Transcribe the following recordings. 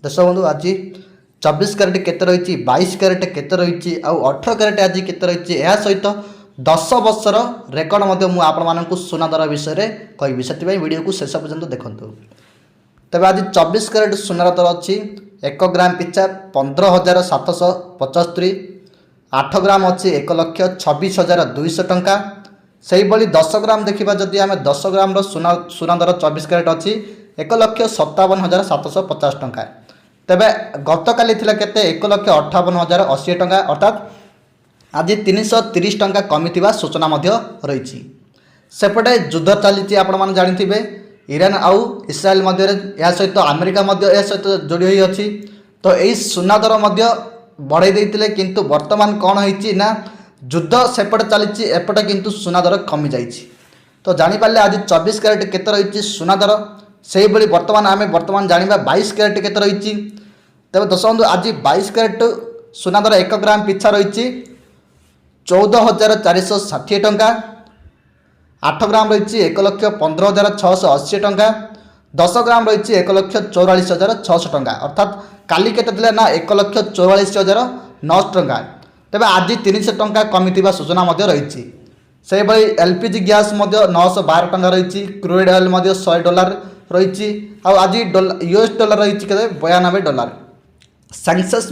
दर्शक बंधु आज 24 क्यारेट केते रही 22 क्यारेट केते रही आउ 18 क्यारेट आज केते रही यह सहित 10 वर्षर रेकर्ड मुझे सुना दर विषय में कहि से वीडियो को शेष पर्यंत देखूँ। तेज आज 24 क्यारेट सुनार दर अच्छी 1 ग्राम पिछा 15,775 8 ग्राम अच्छी 1,26,200 टंका से 10 ग्राम देखा जदि आम 10 ग्राम सुना दर 24 क्यारेट अच्छी 1,57,750 टंका। तेबे गत काली केते 1,58,080 टंका अर्थात आज 330 टंका कमी सूचना रही। सेपटे युद्ध चली आपण मैंने जानी ईरान आउ इस्राएल मध्य या सहित अमेरिका या सहित जोड़ी हुई अच्छी तो यही सुना दर बढ़ाई देते किंतु वर्तमान कौन होना युद्ध सेपटे चली एपटे किंतु सुना दर कमी जाइए। तो जानीपारे आज 24 क्यारेट केते रही सुना दर से बर्तमान आम बर्तमान जाना 22 क्यारेट केते रही। तेज दर्शक बंधु आज 22 क्यारेट सुना दर 1 ग्राम पिछा रही 14,460 टंका 8 ग्राम रही 1,15,680 टंका 10 ग्राम रही 1,44,600 टंका अर्थात काली केते ना 1,44,900 टंका। तेज आज 300 टंका कमी सूचना रही। से एलपीजी गैस 912 टंका रही क्रूड ऑयल $100 रही आज यूएस डॉलर रही 92 डॉलर सेंसेक्स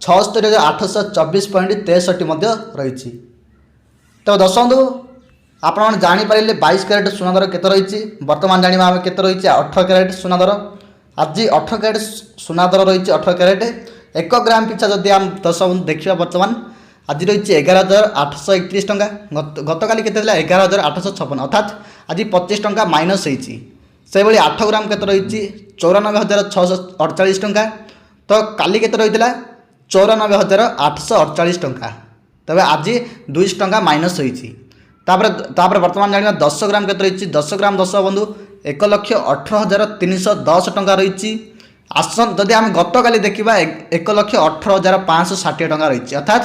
76,824.63 रही। तो दर्शक बंधु आपण जानीपारे 22 क्यारेट सुना दर केते रही बर्तमान जाना आम केते रही 18 क्यारेट सुना दर आज 18 क्यारेट सुना दर रही 18 क्यारेट 1 ग्राम पिछा जदि आम दर्शक बंधु देखा बर्तमान आज रही 11,831 टंका गत काली केते 11,856 अर्थात आज 25 टंका माइनस होती। से 8 ग्राम केते रही 94,648 टंका तो काली केते रही 94,848 टंका तबे आज 200 टंका माइनस होती। बर्तमान जाना 10 ग्राम केते रही 10 ग्राम दर्शक बंधु 1,18,310 टंका रही आसन जदि आम गत काली देखा 1,18,560 टंका रही अर्थात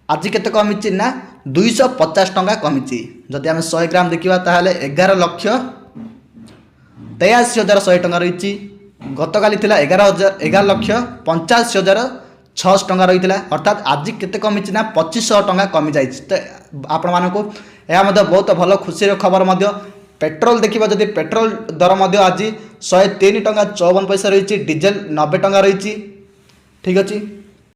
आज केते कमी ना 250 टंका कमी। जदि आम 100 ग्राम देखा ताहले 11,83,100 टंका रही गत काली 11,85,600 टंका रही अर्थात आज केते कमी ना 2500 टंका कमी जाइए। आपण मानकु यह बहुत भल खुशी खबर पेट्रोल देखा जदि पेट्रोल दर आज 103 टंका 54 पैसा रही डीजेल 90 टंका रही ठीक अच्छे।